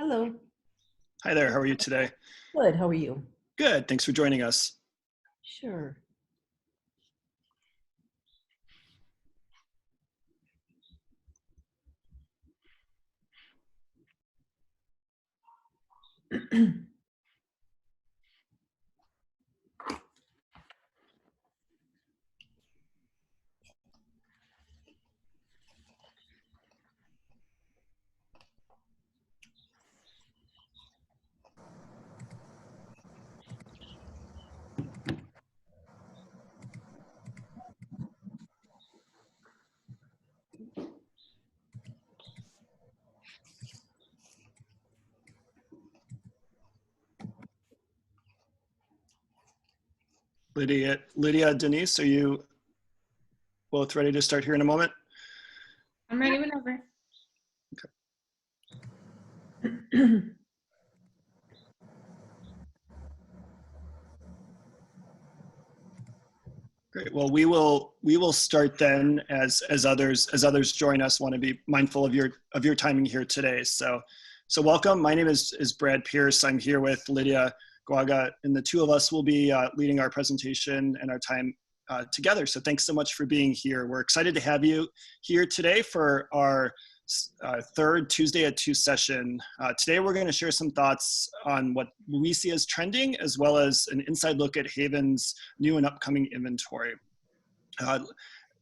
Hello. Hi there, how are you today? Good. How are you? Good, thanks for joining us. Sure. Lydia, Denise, are you both ready to start here in a moment? I'm ready whenever. Great. Well, we will start then as others join us. Want to be mindful of your timing here today. So welcome. My name is Brad Pierce. I'm here with Lydia Guaga, and the two of us will be leading our presentation and our time together. So thanks so much for being here. We're excited to have you here today for our third Tuesday at 2 session. Today we're going to share some thoughts on what we see as trending, as well as an inside look at Haven's new and upcoming inventory.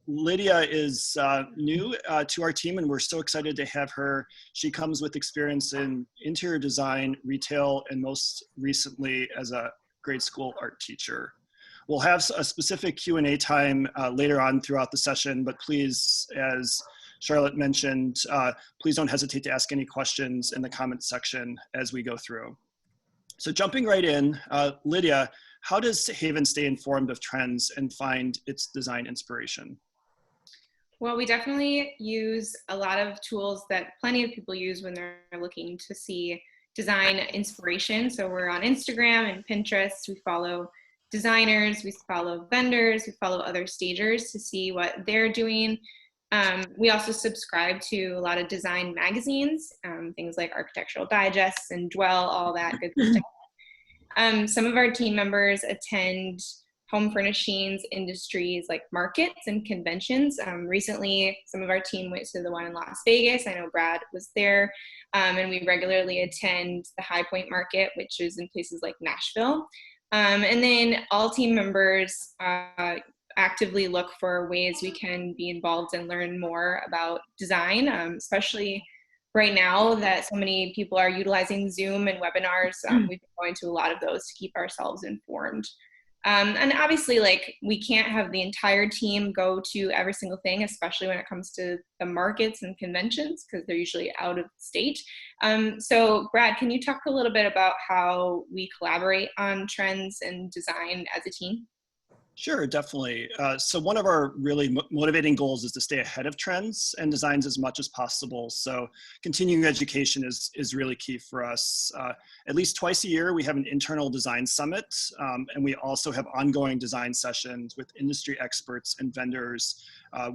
Lydia is new to our team, and we're so excited to have her. She comes with experience in interior design, retail, and most recently as a grade school art teacher. We'll have a specific Q&A time later on throughout the session, but please, as Charlotte mentioned, please don't hesitate to ask any questions in the comments section as we go through. So jumping right in, Lydia, how does Haven stay informed of trends and find its design inspiration? Well, we definitely use a lot of tools that plenty of people use when they're looking to see design inspiration. So we're on Instagram and Pinterest. We follow designers, we follow vendors, we follow other stagers to see what they're doing. We also subscribe to a lot of design magazines, things like Architectural Digest and Dwell, all that good stuff. Some of our team members attend home furnishings industries like markets and conventions. Recently, some of our team went to the one in Las Vegas. I know Brad was there. And we regularly attend the High Point Market, which is in places like Nashville. And then all team members actively look for ways we can be involved and learn more about design, especially right now that so many people are utilizing Zoom and webinars. We've been going to a lot of those to keep ourselves informed. And obviously, like, we can't have the entire team go to every single thing, especially when it comes to the markets and conventions, because they're usually out of state. So Brad, can you talk a little bit about how we collaborate on trends and design as a team? Sure, definitely. So one of our really motivating goals is to stay ahead of trends and designs as much as possible. So continuing education is really key for us. At least twice a year, we have an internal design summit, and we also have ongoing design sessions with industry experts and vendors.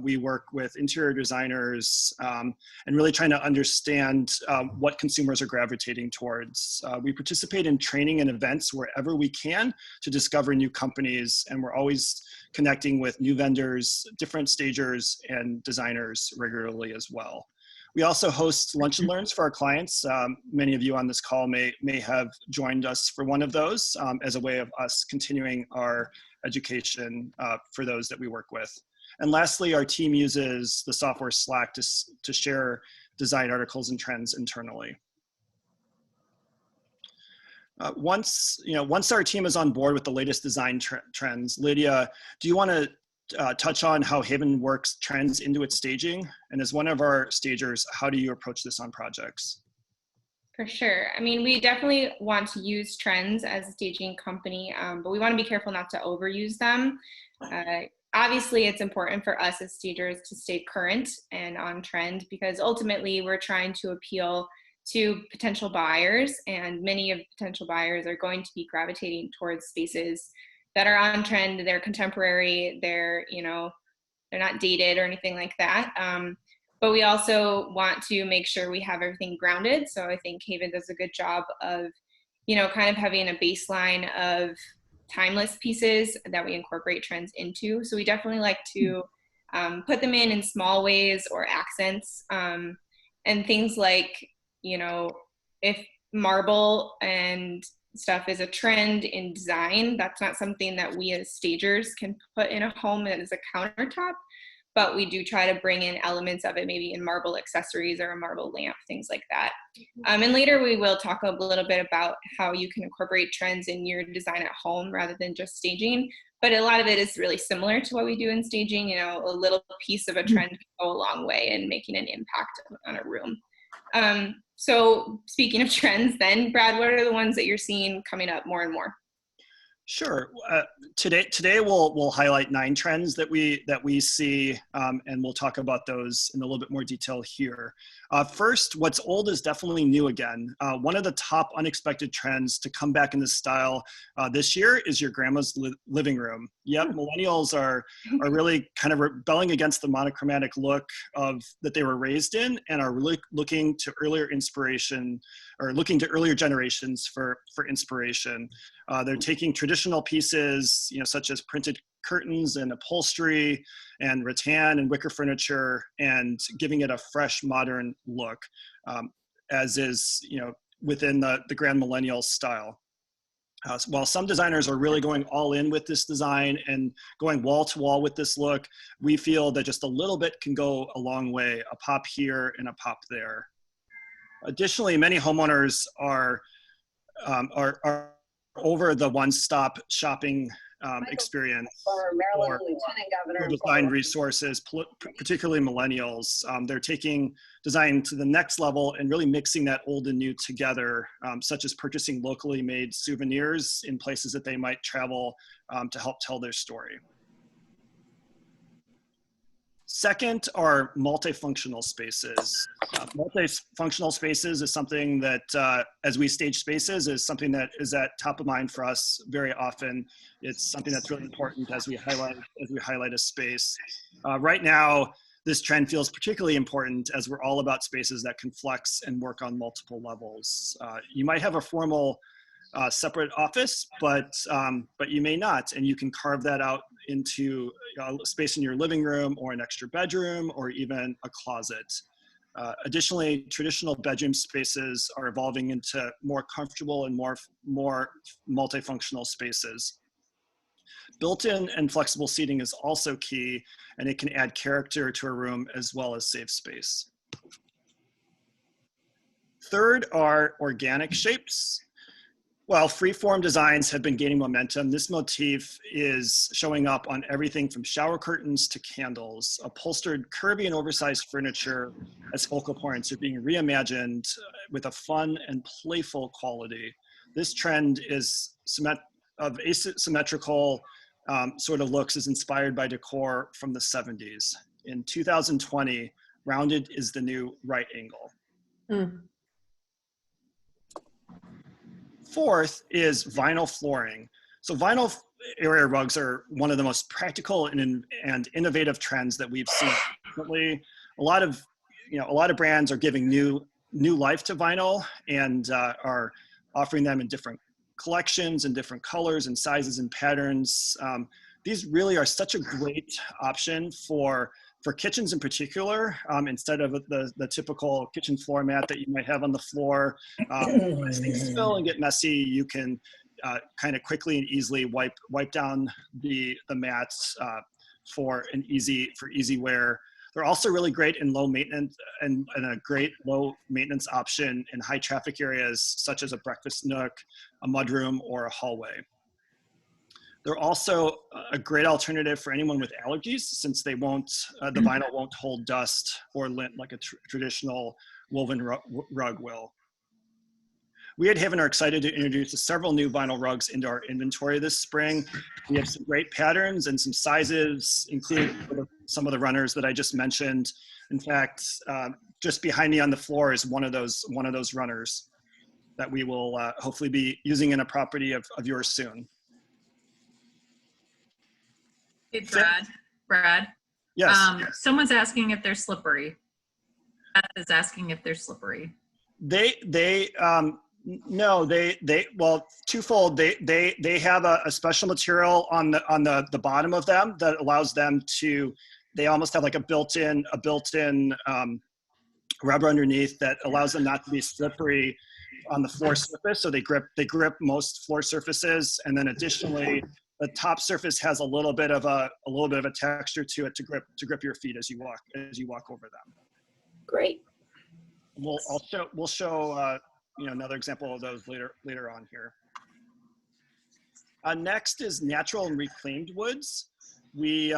We work with interior designers and really trying to understand what consumers are gravitating towards. We participate in training and events wherever we can to discover new companies, and we're always connecting with new vendors, different stagers, and designers regularly as well. We also host lunch and learns for our clients. Many of you on this call may have joined us for one of those as a way of us continuing our education for those that we work with. And lastly, our team uses the software Slack to share design articles and trends internally. Once our team is on board with the latest design trends, Lydia, do you want to touch on how Haven works trends into its staging? And as one of our stagers, how do you approach this on projects? For sure. I mean, we definitely want to use trends as a staging company, but we want to be careful not to overuse them. Obviously, it's important for us as stagers to stay current and on trend, because ultimately we're trying to appeal to potential buyers, and many of potential buyers are going to be gravitating towards spaces that are on trend, they're contemporary, they're not dated or anything like that. but we also want to make sure we have everything grounded. So I think Haven does a good job of, kind of having a baseline of timeless pieces that we incorporate trends into. So we definitely like to put them in small ways or accents, and things like, if marble and stuff is a trend in design, that's not something that we as stagers can put in a home as a countertop, but we do try to bring in elements of it, maybe in marble accessories or a marble lamp, things like that. And later we will talk a little bit about how you can incorporate trends in your design at home rather than just staging. But a lot of it is really similar to what we do in staging. A little piece of a trend can go a long way in making an impact on a room. So speaking of trends then, Brad, what are the ones that you're seeing coming up more and more? Sure. Today we'll highlight 9 trends that we see, and we'll talk about those in a little bit more detail here. First, what's old is definitely new again. One of the top unexpected trends to come back in this style this year is your grandma's living room. Yep, millennials are really kind of rebelling against the monochromatic look that they were raised in, and are really looking to earlier inspiration, or looking to earlier generations for inspiration. They're taking traditional pieces, such as printed curtains and upholstery and rattan and wicker furniture, and giving it a fresh, modern look, as is, within the grand millennial style. While some designers are really going all in with this design and going wall to wall with this look, we feel that just a little bit can go a long way, a pop here and a pop there. Additionally, many homeowners are over the one-stop shopping experience or design resources, particularly millennials. They're taking design to the next level and really mixing that old and new together, such as purchasing locally made souvenirs in places that they might travel to help tell their story. Second are multifunctional spaces. Multifunctional spaces is something that, as we stage spaces, is something that is at top of mind for us very often. It's something that's really important as we highlight a space. Right now, this trend feels particularly important as we're all about spaces that can flex and work on multiple levels. You might have a formal separate office, but you may not, and you can carve that out into space in your living room or an extra bedroom or even a closet. Additionally, traditional bedroom spaces are evolving into more comfortable and more multifunctional spaces. Built-in and flexible seating is also key, and it can add character to a room as well as save space. Third are organic shapes. While freeform designs have been gaining momentum, this motif is showing up on everything from shower curtains to candles. Upholstered, curvy, and oversized furniture as focal points are being reimagined with a fun and playful quality. This trend of asymmetrical sort of looks is inspired by decor from the 70s. In 2020, rounded is the new right angle. Fourth is vinyl flooring. So vinyl area rugs are one of the most practical and innovative trends that we've seen recently. A lot of brands are giving new life to vinyl and are offering them in different collections and different colors and sizes and patterns. These really are such a great option for kitchens in particular, instead of the typical kitchen floor mat that you might have on the floor. As things spill and get messy, you can kind of quickly and easily wipe down the mats for easy wear. They're also really great in low maintenance and a great low maintenance option in high traffic areas such as a breakfast nook, a mudroom, or a hallway. They're also a great alternative for anyone with allergies, since the vinyl won't hold dust or lint like a traditional woven rug will. We at Haven are excited to introduce several new vinyl rugs into our inventory this spring. We have some great patterns and some sizes, including some of the runners that I just mentioned. In fact, just behind me on the floor is one of those runners that we will hopefully be using in a property of yours soon. Hey, Brad. Yes. Someone's asking if they're slippery. Beth is asking if they're slippery. No, well, twofold. They have a special material on the bottom of them that allows them to, they almost have like a built-in rubber underneath that allows them not to be slippery on the floor surface. So they grip most floor surfaces. And then additionally, the top surface has a little bit of a texture to it to grip your feet as you walk over them. Great. We'll show another example of those later on here. Next is natural and reclaimed woods. We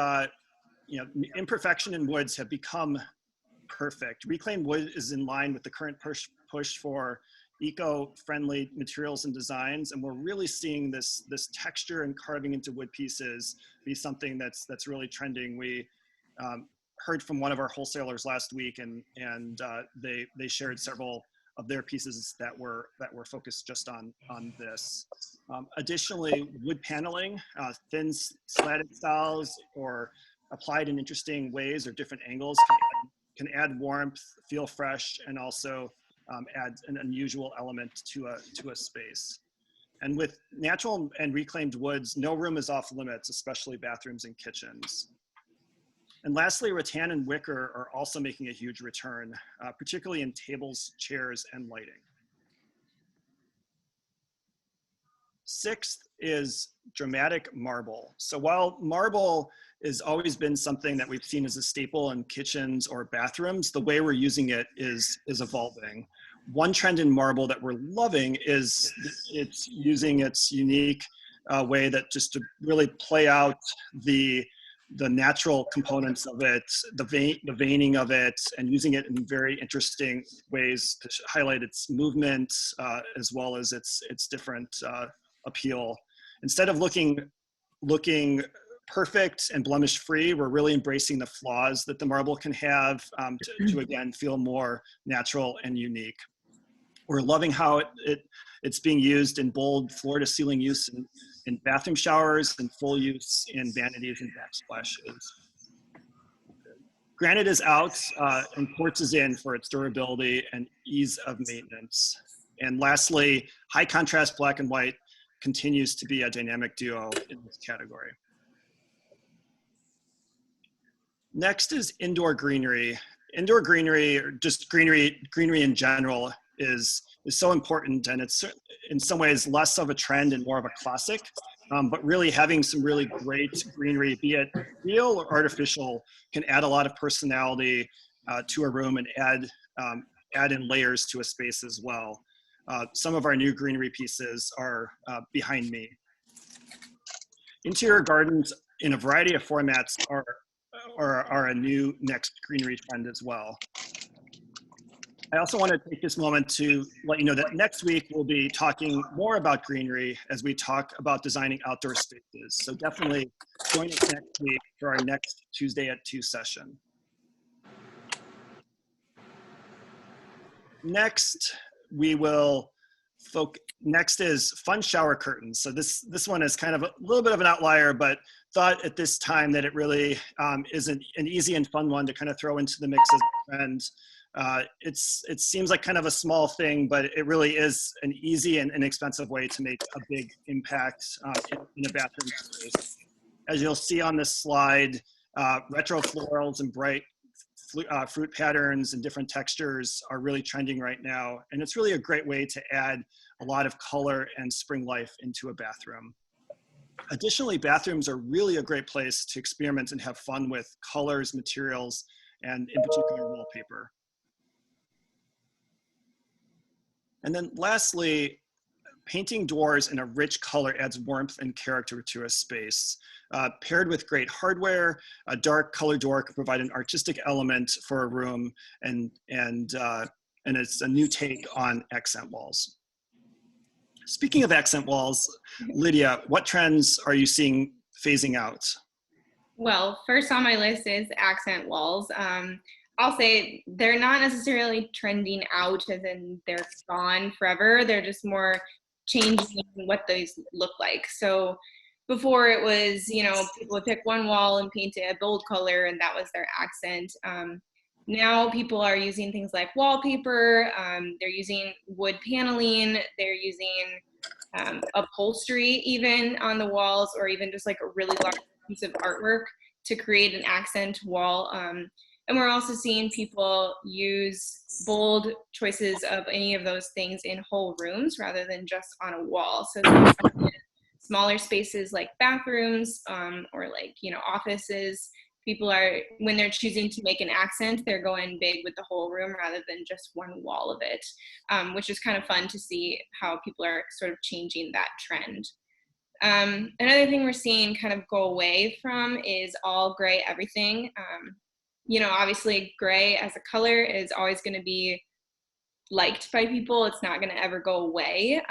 imperfection in woods have become perfect. Reclaimed wood is in line with the current push for eco-friendly materials and designs, and we're really seeing this texture and carving into wood pieces be something that's really trending. We heard from one of our wholesalers last week, and they shared several of their pieces that were focused just on this. Additionally, wood paneling, thin slatted styles or applied in interesting ways or different angles can add warmth, feel fresh, and also add an unusual element to a space. And with natural and reclaimed woods, no room is off limits, especially bathrooms and kitchens. And lastly, rattan and wicker are also making a huge return, particularly in tables, chairs, and lighting. Sixth is dramatic marble. So while marble has always been something that we've seen as a staple in kitchens or bathrooms, the way we're using it is evolving. One trend in marble that we're loving is it's using its unique way that just to really play out the natural components of it, the veining of it, and using it in very interesting ways to highlight its movement as well as its different appeal. Instead of looking perfect and blemish free, we're really embracing the flaws that the marble can have to again feel more natural and unique. We're loving how it's being used in bold floor to ceiling use in bathroom showers and full use in vanities and backsplashes. Granite is out and quartz is in for its durability and ease of maintenance. And lastly, high contrast black and white continues to be a dynamic duo in this category. Next is indoor greenery. Indoor greenery, or just greenery in general, is so important, and it's in some ways less of a trend and more of a classic, but really having some really great greenery, be it real or artificial, can add a lot of personality to a room and add in layers to a space as well. Some of our new greenery pieces are behind me. Interior gardens in a variety of formats are a new next greenery trend as well. I also want to take this moment to let you know that next week we'll be talking more about greenery as we talk about designing outdoor spaces. So definitely join us next week for our next Tuesday at 2 session. Next, next is fun shower curtains. So this one is kind of a little bit of an outlier, but thought at this time that it really is an easy and fun one to kind of throw into the mix as a trend. It seems like kind of a small thing, but it really is an easy and inexpensive way to make a big impact in a bathroom space. As you'll see on this slide, retro florals and bright fruit patterns and different textures are really trending right now. And it's really a great way to add a lot of color and spring life into a bathroom. Additionally, bathrooms are really a great place to experiment and have fun with colors, materials, and in particular, wallpaper. And then lastly, painting doors in a rich color adds warmth and character to a space. Paired with great hardware, a dark color door can provide an artistic element for a room, and it's a new take on accent walls. Speaking of accent walls, Lydia, what trends are you seeing phasing out? Well, first on my list is accent walls. I'll say they're not necessarily trending out as in they're gone forever. They're just more changing what those look like. So before it was, people would pick one wall and paint it a bold color and that was their accent. now people are using things like wallpaper, they're using wood paneling, they're using upholstery even on the walls, or even just like a really large piece of artwork to create an accent wall. And we're also seeing people use bold choices of any of those things in whole rooms rather than just on a wall. So smaller spaces like bathrooms, or like, offices, people are, when they're choosing to make an accent, they're going big with the whole room rather than just one wall of it, which is kind of fun to see how people are sort of changing that trend. Another thing we're seeing kind of go away from is all gray everything. Obviously gray as a color is always going to be liked by people. It's not going to ever go away.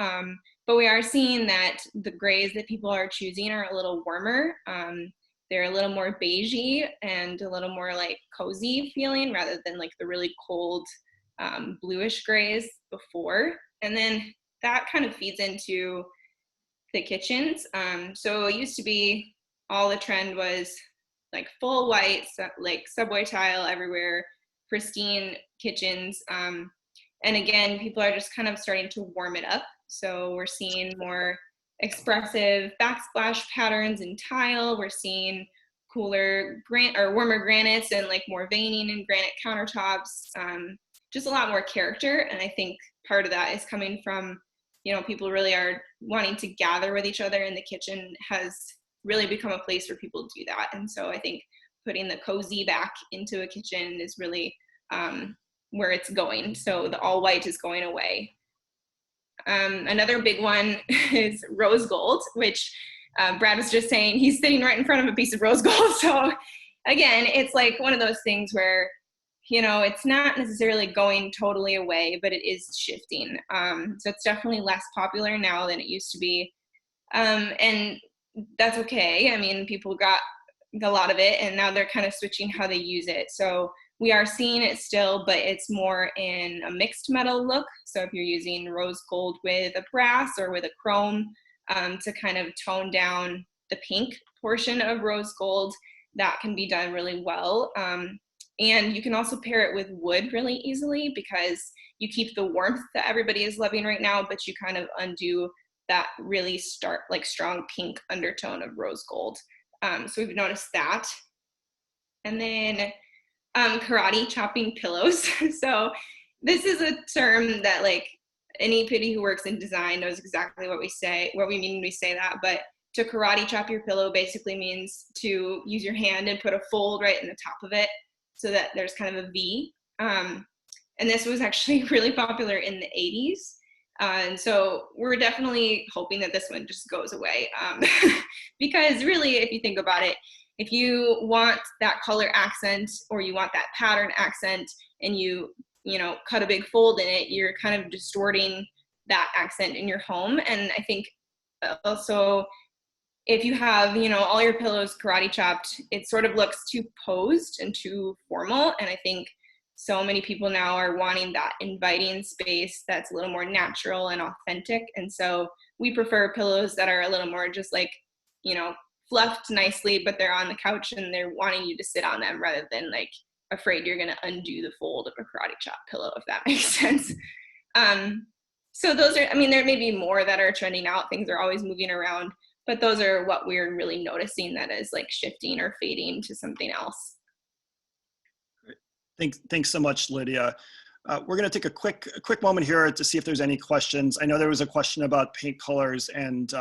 But we are seeing that the grays that people are choosing are a little warmer. They're a little more beigey and a little more like cozy feeling rather than like the really cold bluish grays before. And then that kind of feeds into the kitchens. So it used to be all the trend was like full white, like subway tile everywhere, pristine kitchens. And again, people are just kind of starting to warm it up. So we're seeing more expressive backsplash patterns in tile. We're seeing cooler warmer granites and like more veining in granite countertops. Just a lot more character. And I think part of that is coming from, people really are wanting to gather with each other, and the kitchen has really become a place where people do that. And so I think putting the cozy back into a kitchen is really where it's going. So the all white is going away. Another big one is rose gold, which Brad was just saying he's sitting right in front of a piece of rose gold. So again, it's like one of those things where, it's not necessarily going totally away, but it is shifting. So it's definitely less popular now than it used to be. And that's okay. I mean, people got a lot of it, and now they're kind of switching how they use it. So we are seeing it still, but it's more in a mixed metal look. So if you're using rose gold with a brass or with a chrome to kind of tone down the pink portion of rose gold, that can be done really well. And you can also pair it with wood really easily, because you keep the warmth that everybody is loving right now, but you kind of undo that really strong pink undertone of rose gold. So we've noticed that. And then karate chopping pillows. So this is a term that like anybody who works in design knows exactly what we mean when we say that. But to karate chop your pillow basically means to use your hand and put a fold right in the top of it so that there's kind of a V. And this was actually really popular in the 80s. And so we're definitely hoping that this one just goes away. Because really, if you think about it, if you want that color accent or you want that pattern accent and you cut a big fold in it, you're kind of distorting that accent in your home. And I think also if you have, all your pillows karate chopped, it sort of looks too posed and too formal. And I think so many people now are wanting that inviting space that's a little more natural and authentic. And so we prefer pillows that are a little more just like, fluffed nicely, but they're on the couch and they're wanting you to sit on them rather than like afraid you're going to undo the fold of a karate chop pillow, if that makes sense. So those are, there may be more that are trending out. Things are always moving around, but those are what we're really noticing that is like shifting or fading to something else. Thanks so much, Lydia. We're going to take a quick moment here to see if there's any questions. I know there was a question about paint colors, and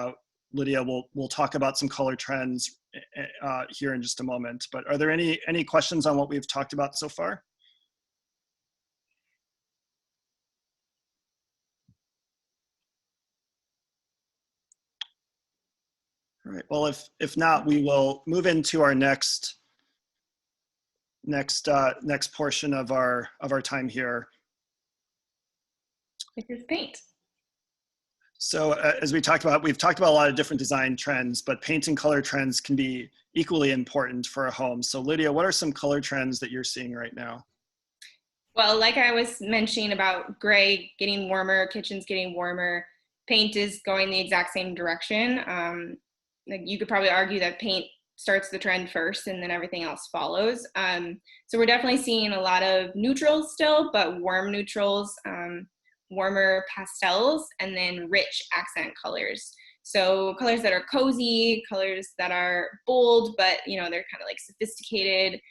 Lydia will talk about some color trends here in just a moment. But are there any questions on what we've talked about so far? All right. Well, if not, we will move into our next portion of our time here, Which is paint. So as we've talked about a lot of different design trends, but paint and color trends can be equally important for a home. So Lydia, what are some color trends that you're seeing right now? Well, like I was mentioning about gray getting warmer, kitchens getting warmer, paint is going the exact same direction. Like you could probably argue that paint starts the trend first and then everything else follows. So we're definitely seeing a lot of neutrals still, but warm neutrals, warmer pastels, and then rich accent colors. So colors that are cozy, colors that are bold, but they're kind of like sophisticated.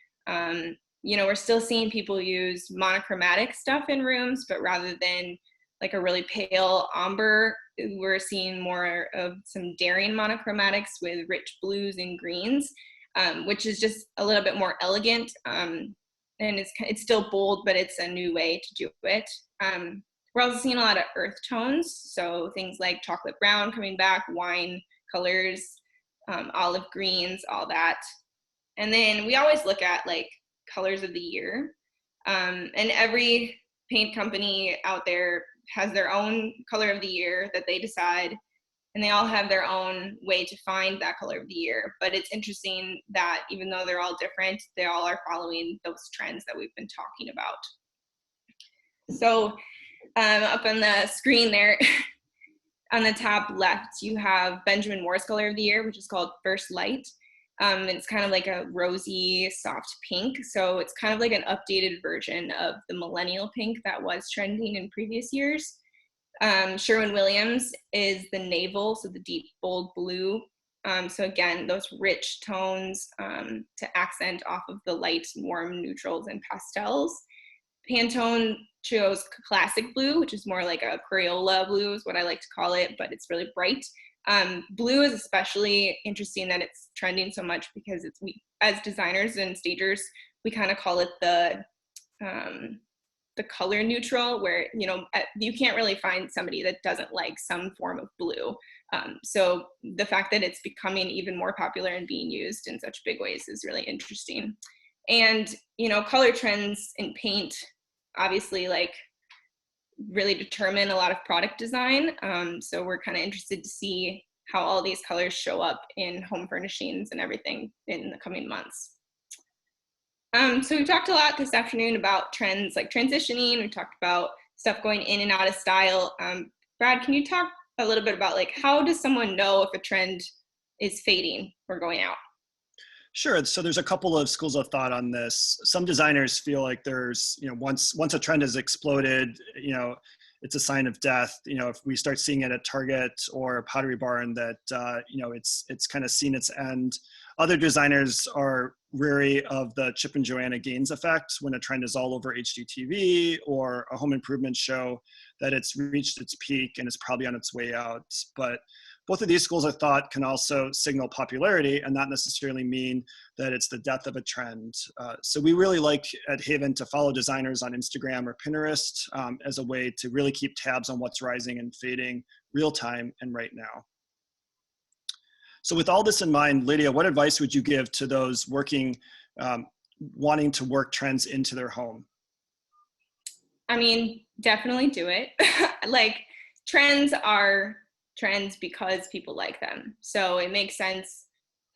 We're still seeing people use monochromatic stuff in rooms, but rather than like a really pale amber, we're seeing more of some daring monochromatics with rich blues and greens, which is just a little bit more elegant. And it's still bold, but it's a new way to do it. We're also seeing a lot of earth tones, so things like chocolate brown coming back, wine colors, olive greens, all that. And then we always look at like colors of the year, and every paint company out there has their own color of the year that they decide, and they all have their own way to find that color of the year. But it's interesting that even though they're all different, they all are following those trends that we've been talking about. So up on the screen there, on the top left, you have Benjamin Moore's color of the year, which is called First Light. It's kind of like a rosy, soft pink. So it's kind of like an updated version of the millennial pink that was trending in previous years. Sherwin-Williams is the navel, so the deep, bold blue. So again, those rich tones to accent off of the light, warm neutrals and pastels. Pantone chose classic blue, which is more like a Crayola blue is what I like to call it, but it's really bright. Blue is especially interesting that it's trending so much because we, as designers and stagers, we kind of call it the color neutral, where you can't really find somebody that doesn't like some form of blue. So the fact that it's becoming even more popular and being used in such big ways is really interesting. And color trends in paint obviously like really determine a lot of product design. So we're kind of interested to see how all these colors show up in home furnishings and everything in the coming months. So we talked a lot this afternoon about trends like transitioning. We talked about stuff going in and out of style. Brad, can you talk a little bit about like how does someone know if a trend is fading or going out? Sure. So there's a couple of schools of thought on this. Some designers feel like there's, once a trend has exploded, it's a sign of death. If we start seeing it at Target or Pottery Barn, that it's kind of seen its end. Other designers are wary of the Chip and Joanna Gaines effect when a trend is all over HGTV or a home improvement show, that it's reached its peak and is probably on its way out. But both of these schools of thought can also signal popularity and not necessarily mean that it's the death of a trend. So we really like at Haven to follow designers on Instagram or Pinterest as a way to really keep tabs on what's rising and fading real time and right now. So with all this in mind, Lydia, what advice would you give to those working, wanting to work trends into their home? I mean, definitely do it. Like trends are trends because people like them. So it makes sense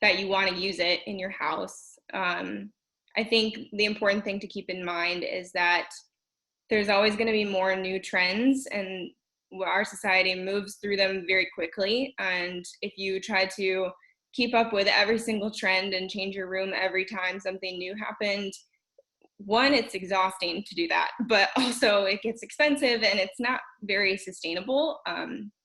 that you want to use it in your house. I think the important thing to keep in mind is that there's always going to be more new trends, and our society moves through them very quickly. And if you try to keep up with every single trend and change your room every time something new happened, one, it's exhausting to do that, but also it gets expensive and it's not very sustainable.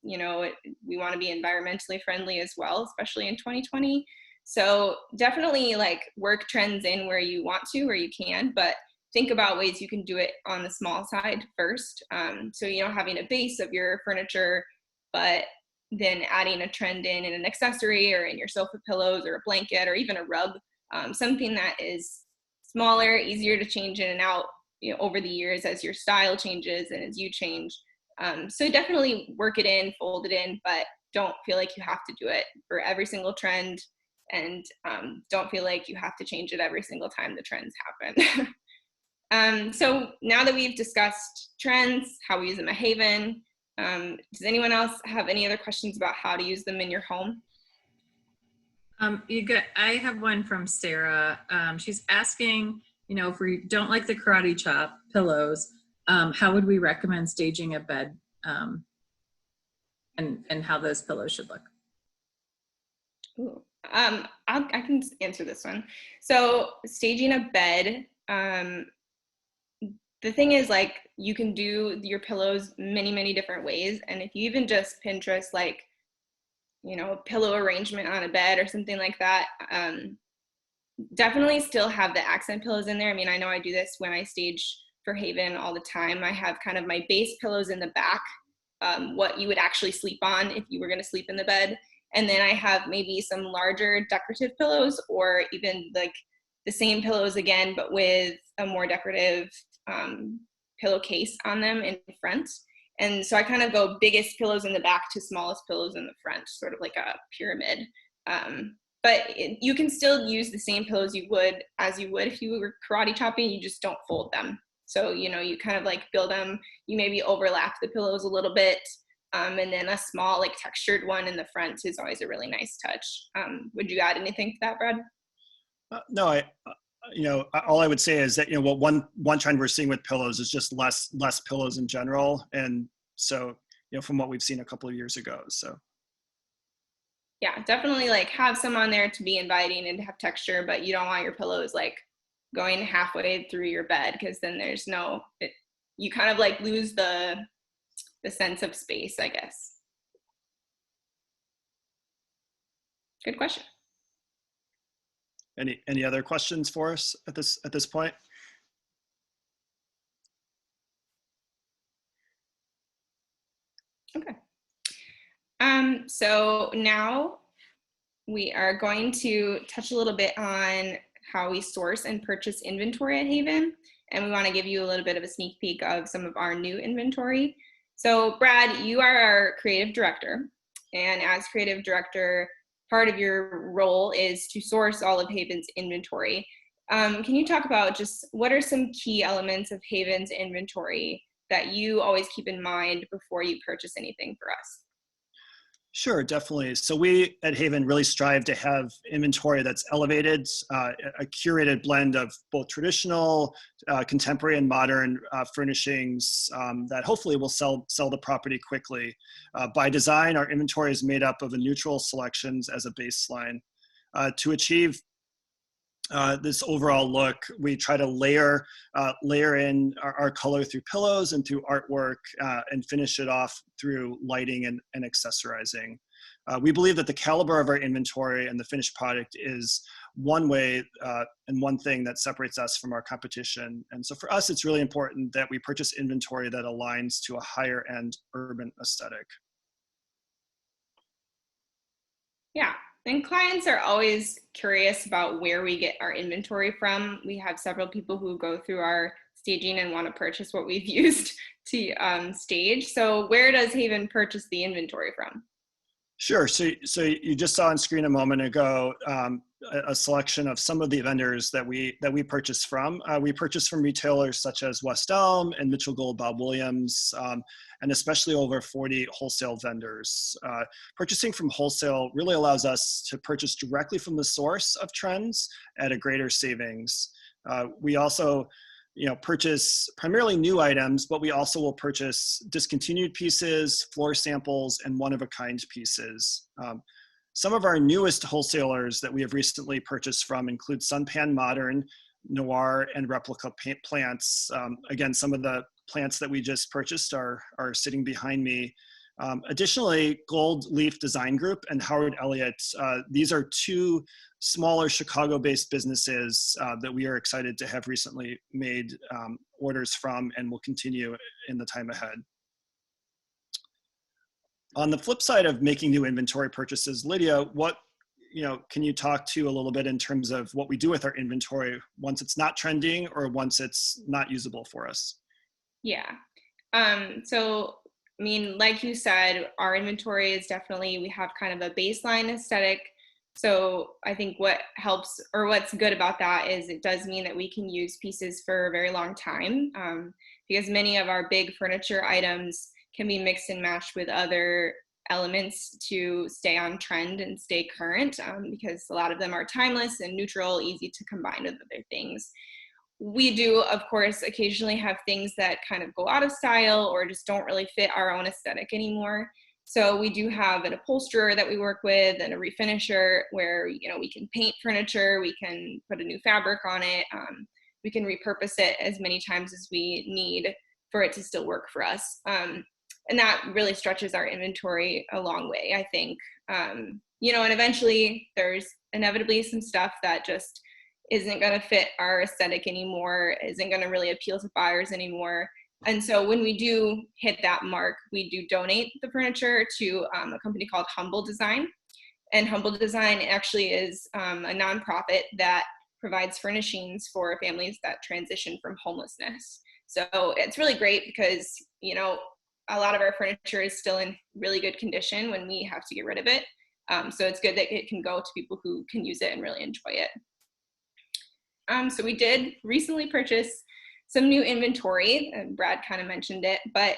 We want to be environmentally friendly as well, especially in 2020. So definitely like work trends in where you want to, where you can, but think about ways you can do it on the small side first. So, having a base of your furniture, but then adding a trend in an accessory or in your sofa pillows or a blanket or even a rug, something that is smaller, easier to change in and out over the years as your style changes and as you change. So definitely work it in, fold it in, but don't feel like you have to do it for every single trend, and don't feel like you have to change it every single time the trends happen. So now that we've discussed trends, how we use them at Haven, does anyone else have any other questions about how to use them in your home? I have one from Sarah. She's asking, if we don't like the karate chop pillows, how would we recommend staging a bed, and how those pillows should look? Ooh, I can answer this one. So staging a bed, the thing is, like, you can do your pillows many different ways. And if you even just Pinterest, like, you know, a pillow arrangement on a bed or something like that, definitely still have the accent pillows in there. I mean, I know I do this when I stage for Haven all the time. I have kind of my base pillows in the back, what you would actually sleep on if you were going to sleep in the bed. And then I have maybe some larger decorative pillows, or even like the same pillows again, but with a more decorative pillowcase on them in front. And so I kind of go biggest pillows in the back to smallest pillows in the front, sort of like a pyramid. You can still use the same pillows you would if you were karate chopping. You just don't fold them. So, you know, you kind of like build them, you maybe overlap the pillows a little bit. And then a small, like, textured one in the front is always a really nice touch. Would you add anything to that, Brad? No, all I would say is that, what one trend we're seeing with pillows is just less pillows in general. And so, from what we've seen a couple of years ago, so. Yeah, definitely, like, have some on there to be inviting and to have texture, but you don't want your pillows like going halfway through your bed, because then you kind of like lose the sense of space, I guess. Good question. Any other questions for us at this point? Okay. So now we are going to touch a little bit on how we source and purchase inventory at Haven. And we want to give you a little bit of a sneak peek of some of our new inventory. So Brad, you are our creative director. And as creative director, part of your role is to source all of Haven's inventory. Can you talk about just what are some key elements of Haven's inventory that you always keep in mind before you purchase anything for us? Sure, definitely. So we at Haven really strive to have inventory that's elevated, a curated blend of both traditional, contemporary, and modern furnishings that hopefully will sell the property quickly. By design, our inventory is made up of a neutral selections as a baseline. To achieve this overall look, we try to layer in our color through pillows and through artwork, and finish it off through lighting and accessorizing. We believe that the caliber of our inventory and the finished product is one way and one thing that separates us from our competition. And so for us, it's really important that we purchase inventory that aligns to a higher end urban aesthetic. Yeah. And clients are always curious about where we get our inventory from. We have several people who go through our staging and want to purchase what we've used to stage. So where does Haven purchase the inventory from? Sure. So you just saw on screen a moment ago a selection of some of the vendors that we purchase from. We purchase from retailers such as West Elm and Mitchell Gold Bob Williams, and especially over 40 wholesale vendors. Purchasing from wholesale really allows us to purchase directly from the source of trends at a greater savings. We also purchase primarily new items, but we also will purchase discontinued pieces, floor samples, and one-of-a-kind pieces. Some of our newest wholesalers that we have recently purchased from include Sunpan Modern, Noir, and Replica plants. Again, some of the plants that we just purchased are sitting behind me. Additionally, Gold Leaf Design Group and Howard Elliott, these are two smaller Chicago-based businesses that we are excited to have recently made orders from and will continue in the time ahead. On the flip side of making new inventory purchases, Lydia, can you talk to a little bit in terms of what we do with our inventory once it's not trending or once it's not usable for us? Yeah. So, I mean, like you said, our inventory is definitely, we have kind of a baseline aesthetic. So I think what helps, or what's good about that, is it does mean that we can use pieces for a very long time, because many of our big furniture items can be mixed and matched with other elements to stay on trend and stay current, because a lot of them are timeless and neutral, easy to combine with other things. We do, of course, occasionally have things that kind of go out of style or just don't really fit our own aesthetic anymore. So we do have an upholsterer that we work with and a refinisher where, we can paint furniture, we can put a new fabric on it, we can repurpose it as many times as we need for it to still work for us. And that really stretches our inventory a long way, I think. And eventually there's inevitably some stuff that just isn't going to fit our aesthetic anymore, isn't going to really appeal to buyers anymore. And so when we do hit that mark, we do donate the furniture to a company called Humble Design. And Humble Design actually is a nonprofit that provides furnishings for families that transition from homelessness. So it's really great because, a lot of our furniture is still in really good condition when we have to get rid of it. So it's good that it can go to people who can use it and really enjoy it. So we did recently purchase some new inventory, and Brad kind of mentioned it, but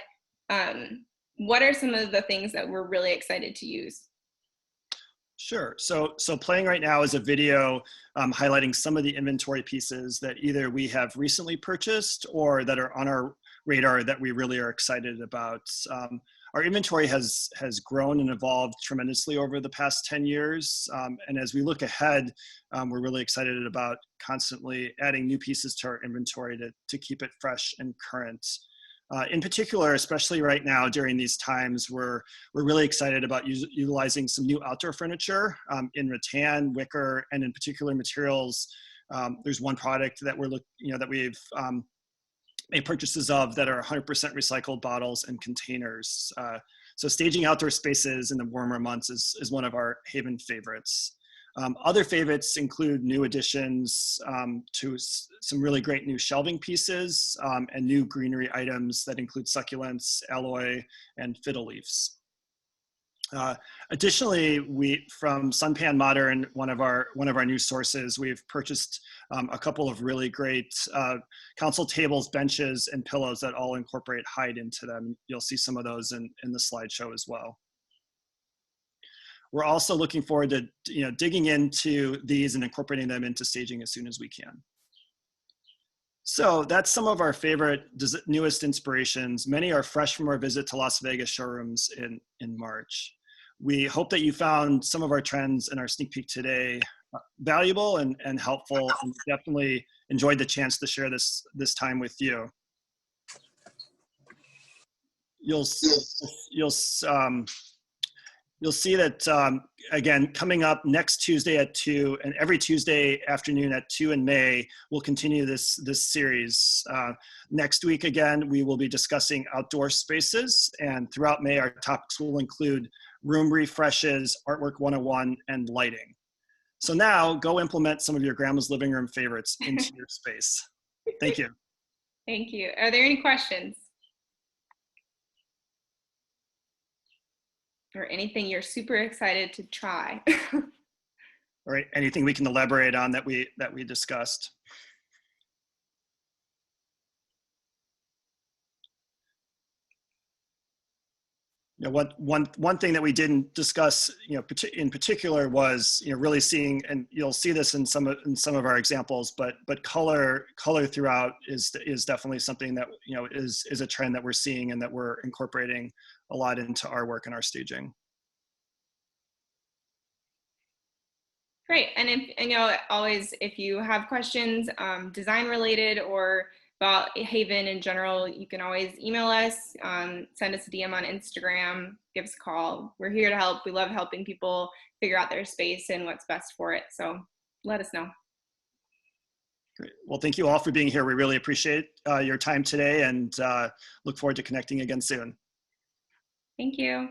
what are some of the things that we're really excited to use? Sure. So playing right now is a video highlighting some of the inventory pieces that either we have recently purchased or that are on our radar that we really are excited about. Our inventory has grown and evolved tremendously over the past 10 years. And as we look ahead, we're really excited about constantly adding new pieces to our inventory to keep it fresh and current. In particular, especially right now during these times, we're really excited about utilizing some new outdoor furniture in rattan, wicker, and in particular materials. There's one product that that we've made purchases of that are 100% recycled bottles and containers. So staging outdoor spaces in the warmer months is one of our Haven favorites. Other favorites include new additions to some really great new shelving pieces and new greenery items that include succulents, aloe, and fiddle leaves. Additionally, from Sunpan Modern, one of our new sources, we've purchased a couple of really great console tables, benches, and pillows that all incorporate hide into them. You'll see some of those in the slideshow as well. We're also looking forward to digging into these and incorporating them into staging as soon as we can. So that's some of our favorite newest inspirations. Many are fresh from our visit to Las Vegas showrooms in March. We hope that you found some of our trends in our sneak peek today valuable and helpful, and definitely enjoyed the chance to share this time with you. You'll see that, again, coming up next Tuesday at 2 and every Tuesday afternoon at 2 in May, we'll continue this series. Next week, again, we will be discussing outdoor spaces, and throughout May, our topics will include room refreshes, Artwork 101, and lighting. So now, go implement some of your grandma's living room favorites into your space. Thank you. Thank you. Are there any questions? Or anything you're super excited to try? All right, anything we can elaborate on that we discussed? One thing that we didn't discuss, in particular was, really seeing, and you'll see this in some of our examples, but color throughout is definitely something that is a trend that we're seeing and that we're incorporating a lot into our work and our staging. Great, and always if you have questions, design related or about Haven in general, you can always email us, send us a DM on Instagram, give us a call. We're here to help. We love helping people figure out their space and what's best for it. So let us know. Great. Well, thank you all for being here. We really appreciate your time today and look forward to connecting again soon. Thank you.